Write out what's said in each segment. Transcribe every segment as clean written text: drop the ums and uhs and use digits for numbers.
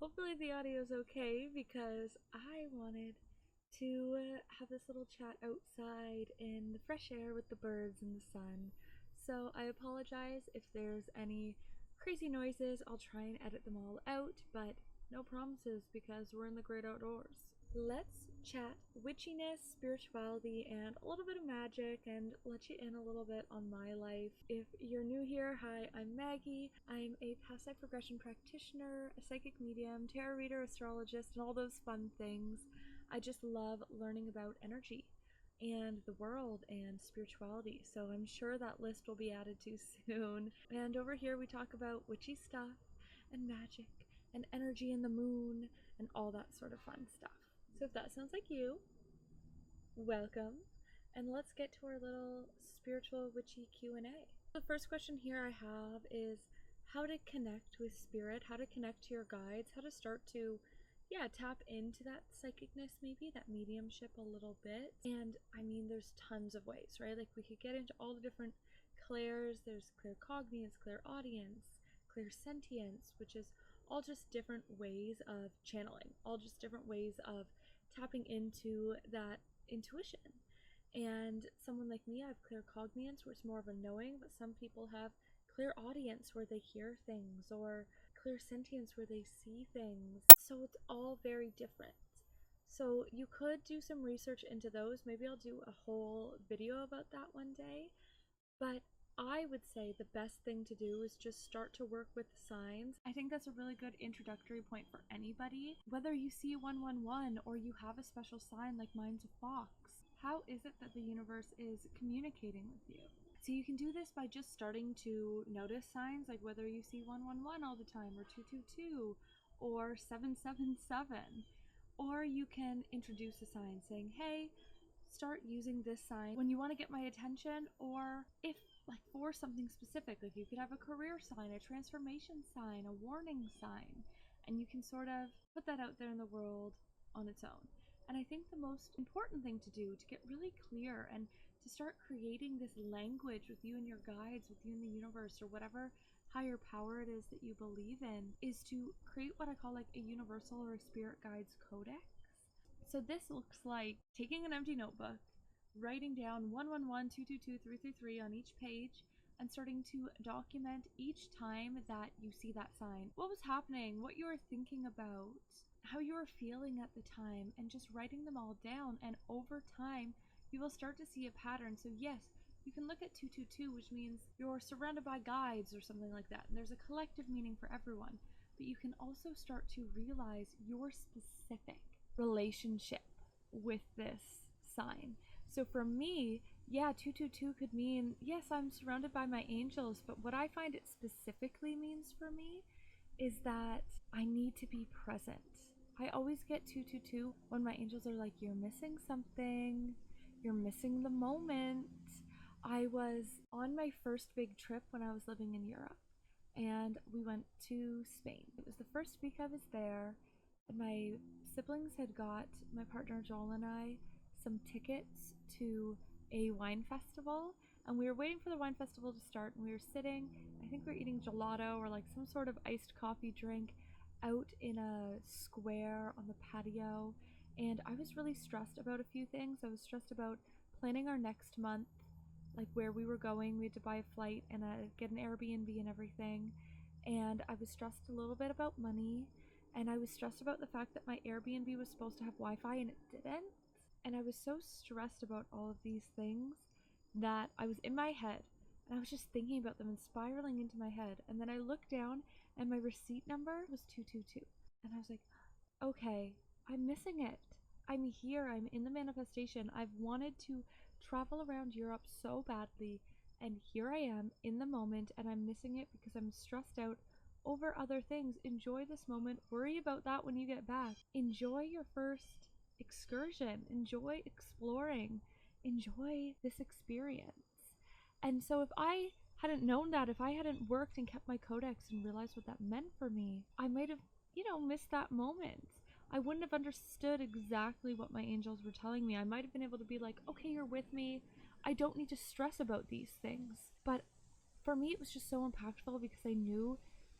Hopefully the audio is okay because I wanted to have this little chat outside in the fresh air with the birds and the sun. So I apologize if there's any crazy noises. I'll try and edit them all out, but no promises because we're in the great outdoors. Let's chat witchiness, spirituality, and a little bit of magic and let you in a little bit on my life. If you're new here, hi, I'm Maggie. I'm a past life regression practitioner, a psychic medium, tarot reader, astrologist, and all those fun things. I just love learning about energy and the world and spirituality, so I'm sure that list will be added to soon. And over here we talk about witchy stuff and magic and energy in the moon and all that sort of fun stuff. So if that sounds like you, welcome, and let's get to our little spiritual witchy Q&A. The first question here I have is how to connect with spirit, how to connect to your guides, how to start to tap into that psychicness, maybe that mediumship a little bit. And I mean, there's tons of ways, right? Like we could get into all the different clairs. There's claircognizance, clairaudience, clairsentience, which is all just different ways of channeling, all just different ways of tapping into that intuition. And someone like me, I have claircognizance, where it's more of a knowing, but some people have clairaudience, where they hear things, or clairsentience, where they see things. So it's all very different. So you could do some research into those. Maybe I'll do a whole video about that one day. But I would say the best thing to do is just start to work with the signs. I think that's a really good introductory point for anybody. Whether you see 111 or you have a special sign like mine's a fox, how is it that the universe is communicating with you? So you can do this by just starting to notice signs, like whether you see 111 all the time, or 222, or 777. Or you can introduce a sign saying, hey, start using this sign when you want to get my attention, or if like for something specific, like you could have a career sign, a transformation sign, a warning sign, and you can sort of put that out there in the world on its own. And I think the most important thing to do to get really clear and to start creating this language with you and your guides, with you and the universe, or whatever higher power it is that you believe in, is to create what I call like a universal or a spirit guides codex. So this looks like taking an empty notebook, writing down 111, 222, 333 on each page, and starting to document each time that you see that sign. What was happening, what you were thinking about, how you were feeling at the time, and just writing them all down. And over time, you will start to see a pattern. So yes, you can look at 222, which means you're surrounded by guides or something like that, and there's a collective meaning for everyone. But you can also start to realize your specific relationship with this sign. So for me, 222 could mean, yes, I'm surrounded by my angels, but what I find it specifically means for me is that I need to be present. I always get 222 when my angels are like, you're missing something, you're missing the moment. I was on my first big trip when I was living in Europe, and we went to Spain. It was the first week I was there, and my siblings had got my partner Joel and I some tickets to a wine festival, and we were waiting for the wine festival to start, and we were sitting, I think we were eating gelato or like some sort of iced coffee drink out in a square on the patio. And I was really stressed about a few things. I was stressed about planning our next month, like where we were going. We had to buy a flight and get an Airbnb and everything. And I was stressed a little bit about money. And I was stressed about the fact that my Airbnb was supposed to have Wi-Fi and it didn't. And I was so stressed about all of these things that I was in my head and I was just thinking about them and spiraling into my head. And then I looked down and my receipt number was 222. And I was like, okay, I'm missing it. I'm here. I'm in the manifestation. I've wanted to travel around Europe so badly. And here I am in the moment, and I'm missing it because I'm stressed out over other things. Enjoy this moment. Worry about that when you get back. Enjoy your first excursion. Enjoy exploring. Enjoy this experience. And so if I hadn't known that, if I hadn't worked and kept my codex and realized what that meant for me, I might have, missed that moment. I wouldn't have understood exactly what my angels were telling me. I might have been able to be like, okay, you're with me. I don't need to stress about these things. But for me, it was just so impactful because I knew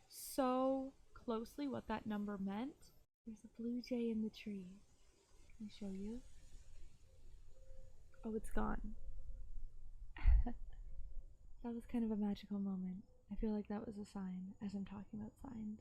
so closely what that number meant. There's a blue jay in the tree. Can I show you? Oh, it's gone. That was kind of a magical moment. I feel like that was a sign as I'm talking about signs.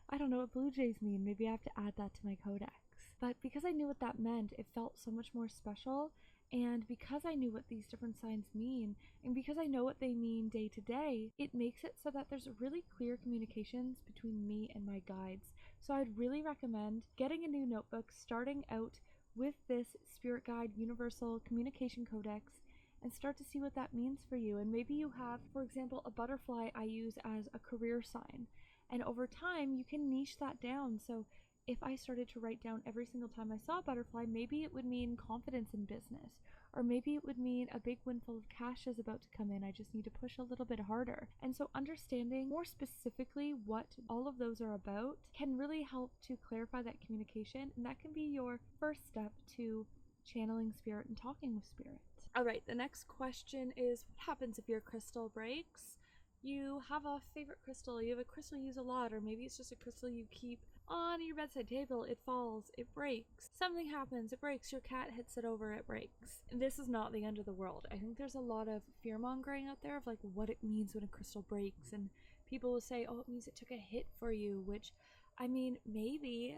I don't know what blue jays mean. Maybe I have to add that to my codex. But because I knew what that meant, it felt so much more special. And because I knew what these different signs mean, and because I know what they mean day to day, it makes it so that there's really clear communications between me and my guides. So I'd really recommend getting a new notebook, starting out with this Spirit Guide Universal Communication Codex, and start to see what that means for you. And maybe you have, for example, a butterfly I use as a career sign. And over time, you can niche that down. So if I started to write down every single time I saw a butterfly, maybe it would mean confidence in business. Or maybe it would mean a big windfall of cash is about to come in. I just need to push a little bit harder. And so understanding more specifically what all of those are about can really help to clarify that communication. And that can be your first step to channeling spirit and talking with spirit. All right, the next question is, what happens if your crystal breaks? You have a favorite crystal, you have a crystal you use a lot, or maybe it's just a crystal you keep on your bedside table. It falls, it breaks, something happens, it breaks, your cat hits it over, it breaks. This is not the end of the world. I think there's a lot of fear mongering out there of like what it means when a crystal breaks, and people will say, oh, it means it took a hit for you, which, I mean, maybe.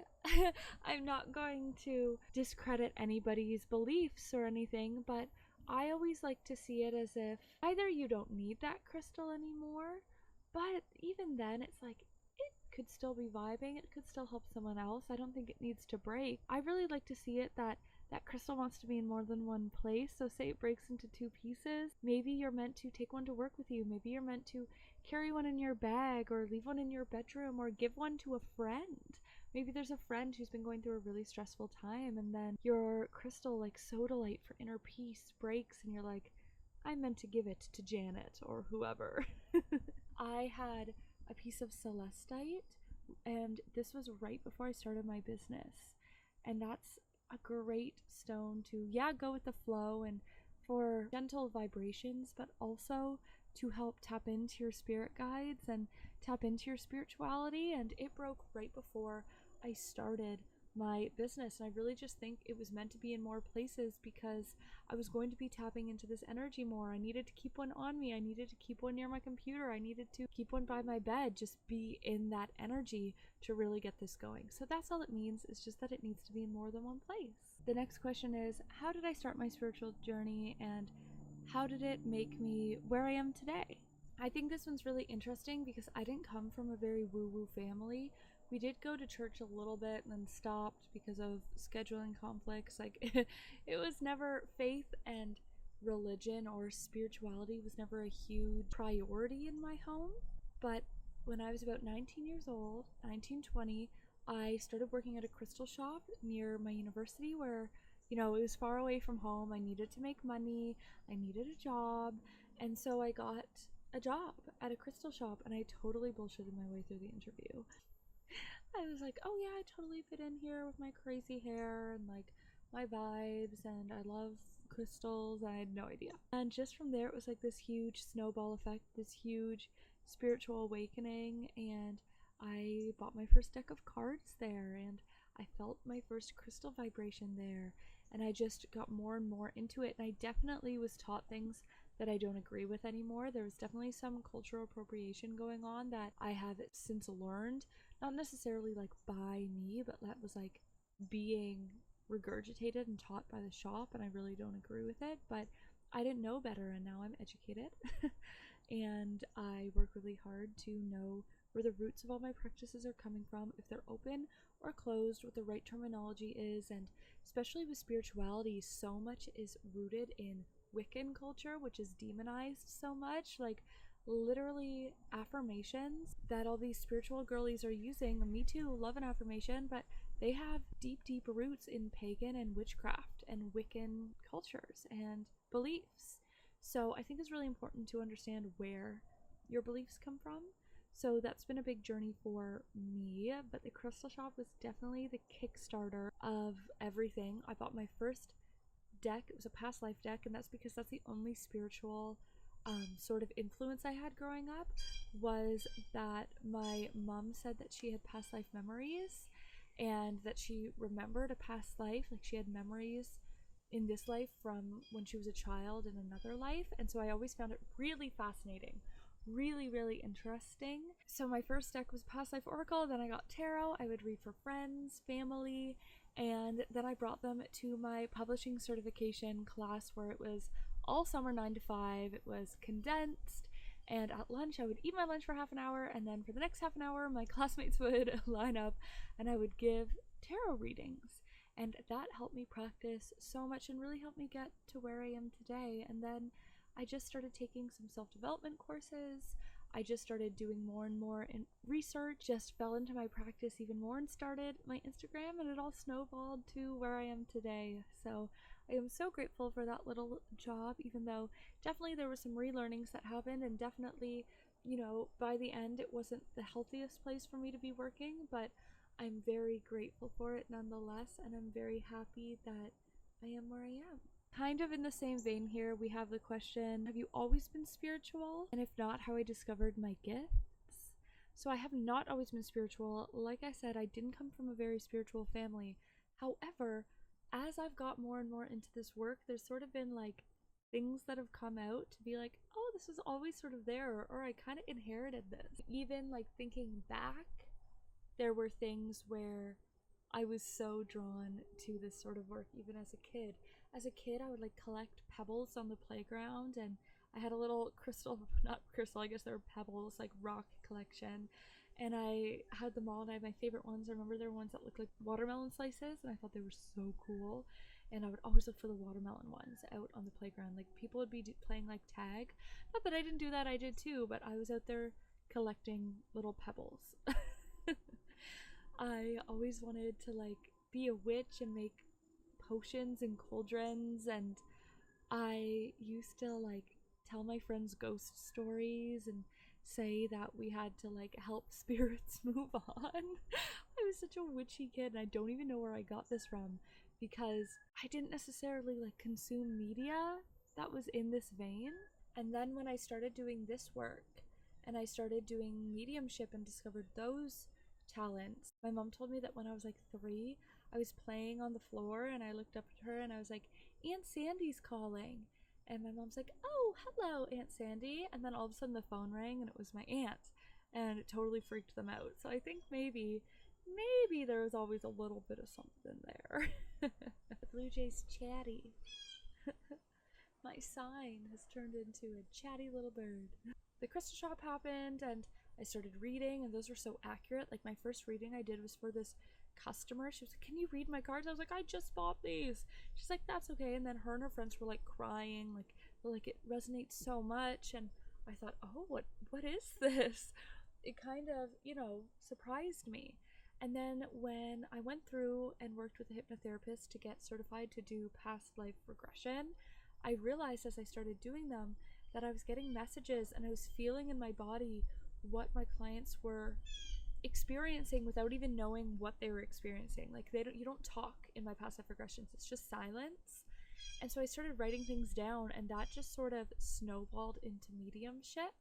I'm not going to discredit anybody's beliefs or anything, but I always like to see it as if either you don't need that crystal anymore, but even then it's like it could still be vibing, it could still help someone else. I don't think it needs to break. I really like to see it that that crystal wants to be in more than one place. So say it breaks into 2 pieces. Maybe you're meant to take one to work with you. Maybe you're meant to carry one in your bag or leave one in your bedroom or give one to a friend. Maybe there's a friend who's been going through a really stressful time, and then your crystal, like sodalite for inner peace, breaks and you're like, I meant to give it to Janet or whoever. I had a piece of celestite, and this was right before I started my business. And that's a great stone to, yeah, go with the flow and for gentle vibrations, but also to help tap into your spirit guides and tap into your spirituality. And it broke right before I started my business, and I really just think it was meant to be in more places because I was going to be tapping into this energy more. I needed to keep one on me, I needed to keep one near my computer, I needed to keep one by my bed, just be in that energy to really get this going. So that's all it means, it's just that it needs to be in more than one place. The next question is, how did I start my spiritual journey and how did it make me where I am today? I think this one's really interesting because I didn't come from a very woo-woo family. We did go to church a little bit and then stopped because of scheduling conflicts. Like, it was never, faith and religion or spirituality was never a huge priority in my home. But when I was about 19 years old, 1920, I started working at a crystal shop near my university where, you know, it was far away from home. I needed to make money, I needed a job, and so I got a job at a crystal shop, and I totally bullshitted my way through the interview. I was like, oh yeah, I totally fit in here with my crazy hair and like my vibes, and I love crystals. I had no idea. And just from there, it was like this huge snowball effect, this huge spiritual awakening, and I bought my first deck of cards there, and I felt my first crystal vibration there, and I just got more and more into it. And I definitely was taught things that I don't agree with anymore. There was definitely some cultural appropriation going on that I have since learned, not necessarily like by me, but that was like being regurgitated and taught by the shop, and I really don't agree with it. But I didn't know better, and now I'm educated and I work really hard to know where the roots of all my practices are coming from, if they're open or closed, what the right terminology is. And especially with spirituality, so much is rooted in Wiccan culture, which is demonized so much. Like, literally affirmations that all these spiritual girlies are using, me too, love an affirmation, but they have deep roots in pagan and witchcraft and Wiccan cultures and beliefs. So I think it's really important to understand where your beliefs come from. So that's been a big journey for me, but the crystal shop was definitely the kickstarter of everything. I bought my first deck. It was a past life deck, and that's because that's the only spiritual sort of influence I had growing up was that my mom said that she had past life memories and that she remembered a past life, like she had memories in this life from when she was a child in another life. And so I always found it really fascinating, really interesting. So my first deck was past life oracle, then I got tarot. I would read for friends, family, and then I brought them to my publishing certification class where it was all summer 9 to 5. It was condensed, and at lunch I would eat my lunch for half an hour, and then for the next half an hour my classmates would line up and I would give tarot readings. And that helped me practice so much and really helped me get to where I am today. And then I just started taking some self-development courses. I just started doing more and more in research, just fell into my practice even more and started my Instagram, and it all snowballed to where I am today. So I am so grateful for that little job, even though definitely there were some relearnings that happened, and definitely, you know, by the end it wasn't the healthiest place for me to be working, but I'm very grateful for it nonetheless, and I'm very happy that I am where I am. Kind of in the same vein here, we have the question, have you always been spiritual? And if not, how I discovered my gifts? So I have not always been spiritual. Like I said, I didn't come from a very spiritual family. However, as I've got more and more into this work, there's sort of been like things that have come out to be like, oh, this was always sort of there, or I kind of inherited this. Even like thinking back, there were things where I was so drawn to this sort of work even as a kid. As a kid, I would like collect pebbles on the playground, and I had a little crystal, not crystal, I guess they were pebbles, like rock collection, and I had them all, and I had my favorite ones. I remember there were ones that looked like watermelon slices, and I thought they were so cool, and I would always look for the watermelon ones out on the playground. Like people would be playing like tag, not that I didn't do that, I did too, but I was out there collecting little pebbles. I always wanted to like be a witch and make potions and cauldrons, and I used to like tell my friends ghost stories and say that we had to like help spirits move on. I was such a witchy kid, and I don't even know where I got this from, because I didn't necessarily like consume media that was in this vein. And then when I started doing this work and I started doing mediumship and discovered those talents, my mom told me that when I was like 3, I was playing on the floor and I looked up at her and I was like, Aunt Sandy's calling. And my mom's like, oh, hello, Aunt Sandy. And then all of a sudden the phone rang and it was my aunt, and it totally freaked them out. So I think maybe there was always a little bit of something there. The blue jay's chatty. My sign has turned into a chatty little bird. The crystal shop happened and I started reading, and those were so accurate. Like my first reading I did was for this customer. She was like, can you read my cards? I was like, I just bought these. She's like, that's okay. And then her and her friends were like crying, like it resonates so much. And I thought, oh, what is this? It kind of, you know, surprised me. And then when I went through and worked with a hypnotherapist to get certified to do past life regression, I realized as I started doing them that I was getting messages and I was feeling in my body what my clients were experiencing without even knowing what they were experiencing. Like you don't talk in my past life regressions, it's just silence. And so I started writing things down, and that just sort of snowballed into mediumship,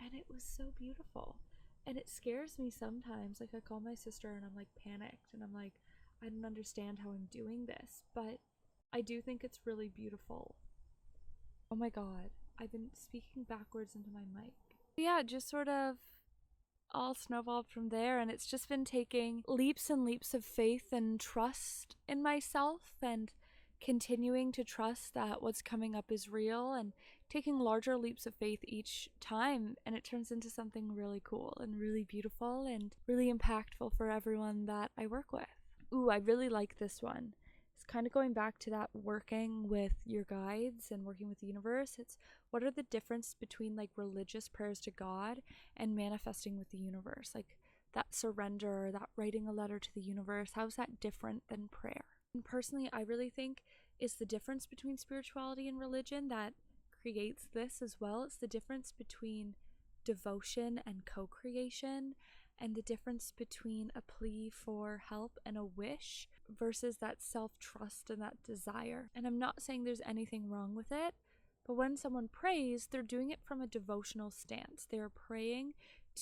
and it was so beautiful. And it scares me sometimes. Like I call my sister and I'm like panicked and I'm like, I don't understand how I'm doing this, but I do think it's really beautiful. Oh my god, I've been speaking backwards into my mic. Yeah, just sort of all snowballed from there, and it's just been taking leaps and leaps of faith and trust in myself, and continuing to trust that what's coming up is real, and taking larger leaps of faith each time, and it turns into something really cool and really beautiful and really impactful for everyone that I work with. Ooh, I really like this one. It's kind of going back to that working with your guides and working with the universe. It's what are the difference between like religious prayers to God and manifesting with the universe? Like that surrender, that writing a letter to the universe, how's that different than prayer? And personally, I really think it's the difference between spirituality and religion that creates this as well. It's the difference between devotion and co-creation, and the difference between a plea for help and a wish versus that self-trust and that desire. And I'm not saying there's anything wrong with it, But when someone prays, they're doing it from a devotional stance. They're praying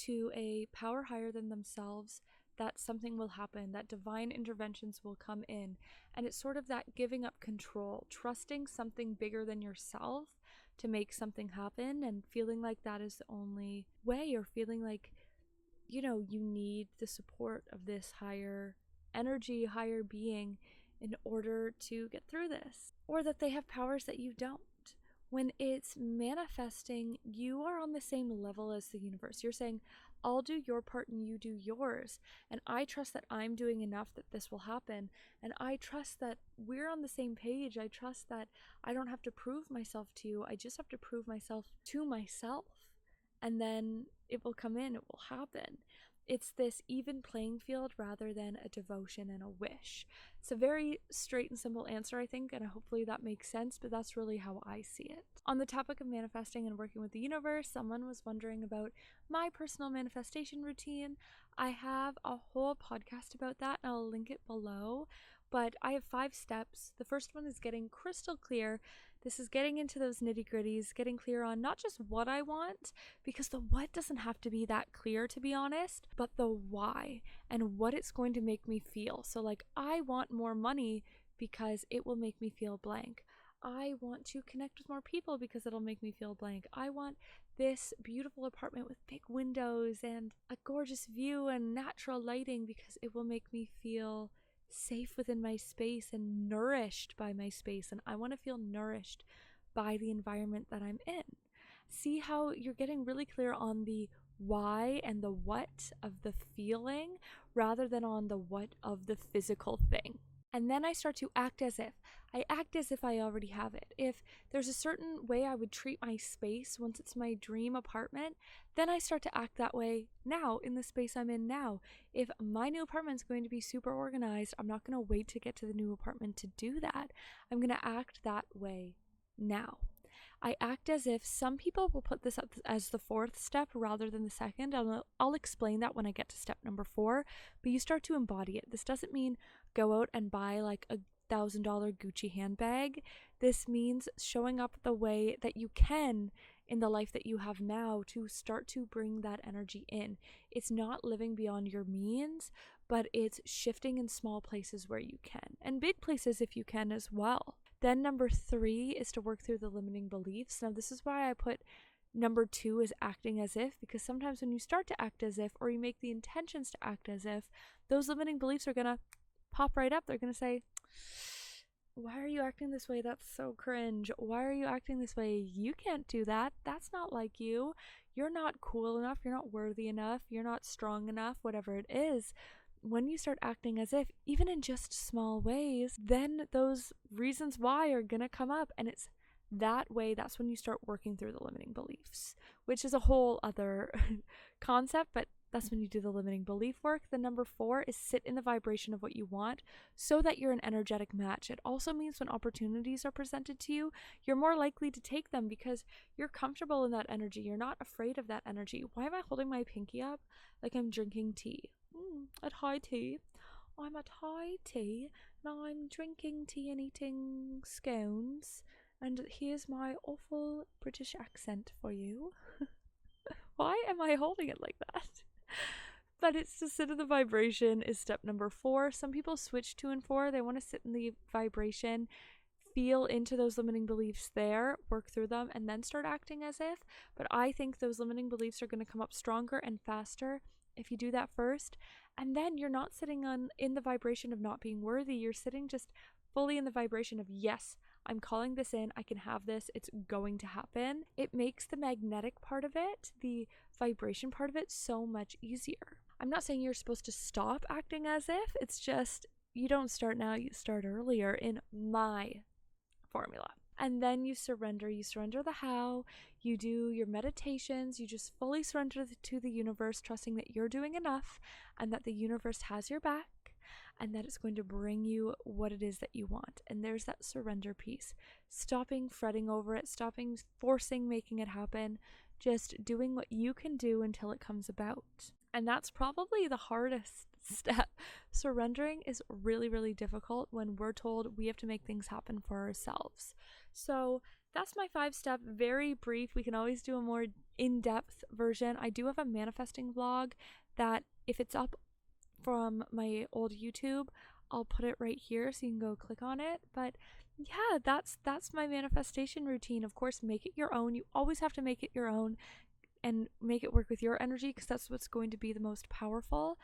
to a power higher than themselves that something will happen, that divine interventions will come in. And it's sort of that giving up control, trusting something bigger than yourself to make something happen, and feeling like that is the only way, or feeling like, you need the support of this higher energy, higher being in order to get through this, or that they have powers that you don't. When it's manifesting, you are on the same level as the universe. You're saying, I'll do your part and you do yours. And I trust that I'm doing enough that this will happen. And I trust that we're on the same page. I trust that I don't have to prove myself to you. I just have to prove myself to myself. And then it will come in, it will happen. It's this even playing field rather than a devotion and a wish. It's a very straight and simple answer, I think, and hopefully that makes sense, but that's really how I see it. On the topic of manifesting and working with the universe, someone was wondering about my personal manifestation routine. I have a whole podcast about that, and I'll link it below, but I have 5 steps. The first one is getting crystal clear. This is getting into those nitty-gritties, getting clear on not just what I want, because the what doesn't have to be that clear, to be honest, but the why and what it's going to make me feel. So like, I want more money because it will make me feel blank. I want to connect with more people because it'll make me feel blank. I want this beautiful apartment with big windows and a gorgeous view and natural lighting because it will make me feel safe within my space and nourished by my space, and I want to feel nourished by the environment that I'm in. See how you're getting really clear on the why and the what of the feeling rather than on the what of the physical thing. And then I start to act as if. I act as if I already have it. If there's a certain way I would treat my space once it's my dream apartment, then I start to act that way now in the space I'm in now. If my new apartment's going to be super organized, I'm not going to wait to get to the new apartment to do that. I'm going to act that way now. I act as if. Some people will put this up as the 4th step rather than the 2nd. I'll explain that when I get to step number 4, but you start to embody it. This doesn't mean go out and buy like a $1,000 Gucci handbag. This means showing up the way that you can in the life that you have now to start to bring that energy in. It's not living beyond your means, but it's shifting in small places where you can, and big places if you can as well. Then number 3 is to work through the limiting beliefs. Now this is why I put number 2 is acting as if, because sometimes when you start to act as if, or you make the intentions to act as if, those limiting beliefs are gonna pop right up. They're gonna say, why are you acting this way? That's so cringe. Why are you acting this way? You can't do that. That's not like you. You're not cool enough. You're not worthy enough. You're not strong enough, whatever it is. When you start acting as if, even in just small ways, then those reasons why are gonna come up, and it's that way. That's when you start working through the limiting beliefs, which is a whole other concept, but that's when you do the limiting belief work. The number 4 is sit in the vibration of what you want so that you're an energetic match. It also means when opportunities are presented to you, you're more likely to take them because you're comfortable in that energy. You're not afraid of that energy. Why am I holding my pinky up like I'm drinking tea? At high tea. I'm at high tea and I'm drinking tea and eating scones. And here's my awful British accent for you. Why am I holding it like that? But it's to sit in the vibration is step number 4. Some people switch 2 and 4. They want to sit in the vibration, feel into those limiting beliefs there, work through them, and then start acting as if. But I think those limiting beliefs are going to come up stronger and faster if you do that first. And then you're not sitting in the vibration of not being worthy. You're sitting just fully in the vibration of, yes, I'm calling this in, I can have this, it's going to happen. It makes the magnetic part of it, the vibration part of it, so much easier. I'm not saying you're supposed to stop acting as if, it's just you don't start now, you start earlier in my formula. And then you surrender the how, you do your meditations, you just fully surrender to the universe, trusting that you're doing enough and that the universe has your back and that it's going to bring you what it is that you want. And there's that surrender piece. Stopping fretting over it, stopping forcing making it happen, just doing what you can do until it comes about. And that's probably the hardest step. Surrendering is really, really difficult when we're told we have to make things happen for ourselves. So that's my 5-step, very brief. We can always do a more in-depth version. I do have a manifesting vlog that, if it's up from my old YouTube, I'll put it right here so you can go click on it. But yeah, that's my manifestation routine. Of course, make it your own. You always have to make it your own and make it work with your energy, because that's what's going to be the most powerful.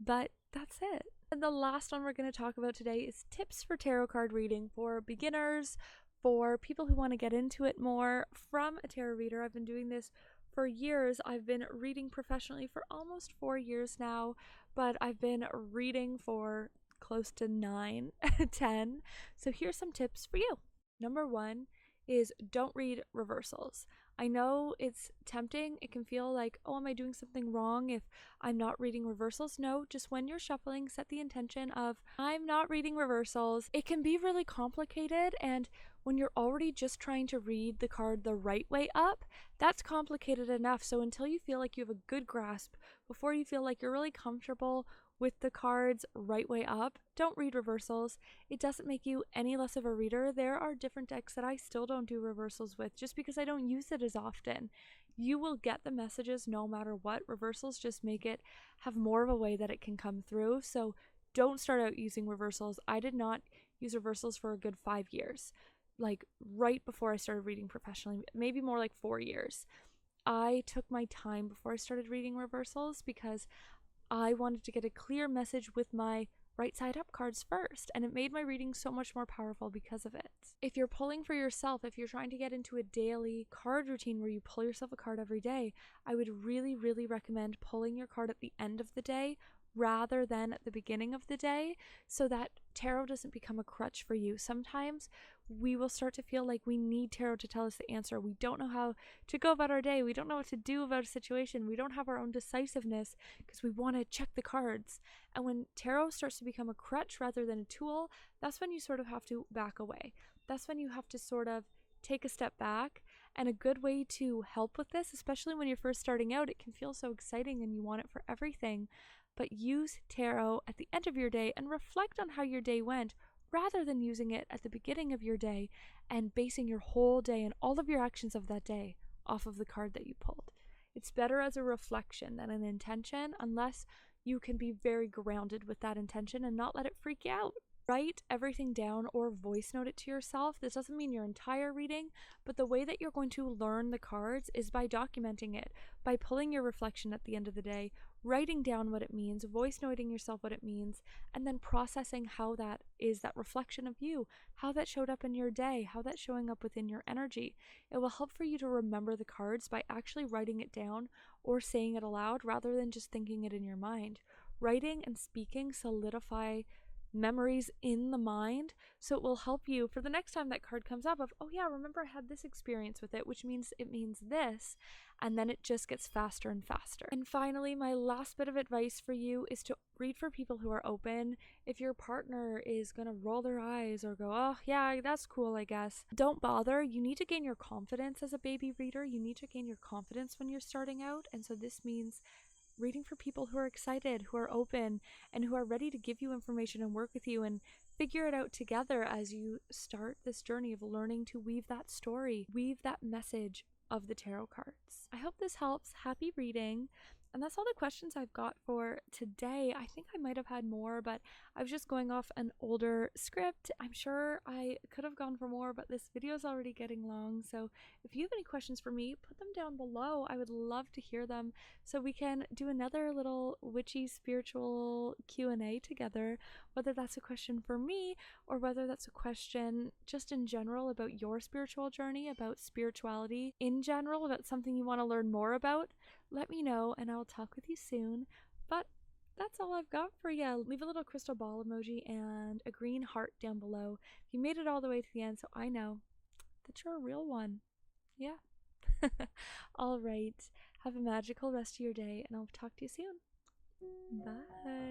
But that's it. And the last one we're going to talk about today is tips for tarot card reading for beginners, for people who want to get into it more. From a tarot reader, I've been doing this for years. I've been reading professionally for almost 4 years now, but I've been reading for close to 9, 10. So here's some tips for you. Number 1 is don't read reversals. I know it's tempting. It can feel like, oh, am I doing something wrong if I'm not reading reversals? No, just when you're shuffling, set the intention of, I'm not reading reversals. It can be really complicated, and when you're already just trying to read the card the right way up, that's complicated enough. So until you feel like you have a good grasp, before you feel like you're really comfortable with the cards right way up, don't read reversals. It doesn't make you any less of a reader. There are different decks that I still don't do reversals with just because I don't use it as often. You will get the messages no matter what. Reversals just make it have more of a way that it can come through. So don't start out using reversals. I did not use reversals for a good 5 years, like right before I started reading professionally, maybe more like 4 years. I took my time before I started reading reversals because I wanted to get a clear message with my right side up cards first, and it made my reading so much more powerful because of it. If you're pulling for yourself, if you're trying to get into a daily card routine where you pull yourself a card every day, I would really, really recommend pulling your card at the end of the day rather than at the beginning of the day, so that tarot doesn't become a crutch for you. Sometimes we will start to feel like we need tarot to tell us the answer. We don't know how to go about our day. We don't know what to do about a situation. We don't have our own decisiveness because we want to check the cards. And when tarot starts to become a crutch rather than a tool, that's when you sort of have to back away. That's when you have to sort of take a step back. And a good way to help with this, especially when you're first starting out, it can feel so exciting and you want it for everything. But use tarot at the end of your day and reflect on how your day went, rather than using it at the beginning of your day and basing your whole day and all of your actions of that day off of the card that you pulled. It's better as a reflection than an intention, unless you can be very grounded with that intention and not let it freak you out. Write everything down or voice note it to yourself. This doesn't mean your entire reading, but the way that you're going to learn the cards is by documenting it, by pulling your reflection at the end of the day, writing down what it means, voice noting yourself what it means, and then processing how that is that reflection of you, how that showed up in your day, how that's showing up within your energy. It will help for you to remember the cards by actually writing it down or saying it aloud rather than just thinking it in your mind. Writing and speaking solidify memories in the mind, so it will help you for the next time that card comes up of, oh yeah, remember I had this experience with it, which means it means this, and then it just gets faster and faster. And finally, my last bit of advice for you is to read for people who are open. If your partner is gonna roll their eyes or go, oh yeah, that's cool, I guess, don't bother. You need to gain your confidence as a baby reader. You need to gain your confidence when you're starting out, and so this means reading for people who are excited, who are open, and who are ready to give you information and work with you and figure it out together as you start this journey of learning to weave that story, weave that message of the tarot cards. I hope this helps. Happy reading. And that's all the questions I've got for today. I think I might have had more, but I was just going off an older script. I'm sure I could have gone for more, but this video is already getting long. So if you have any questions for me, put them down below. I would love to hear them so we can do another little witchy spiritual Q&A together, whether that's a question for me or whether that's a question just in general about your spiritual journey, about spirituality in general, about something you want to learn more about. Let me know and I'll talk with you soon. But that's all I've got for you. Leave a little crystal ball emoji and a green heart down below if you made it all the way to the end, so I know that you're a real one. Yeah. All right. Have a magical rest of your day and I'll talk to you soon. Bye.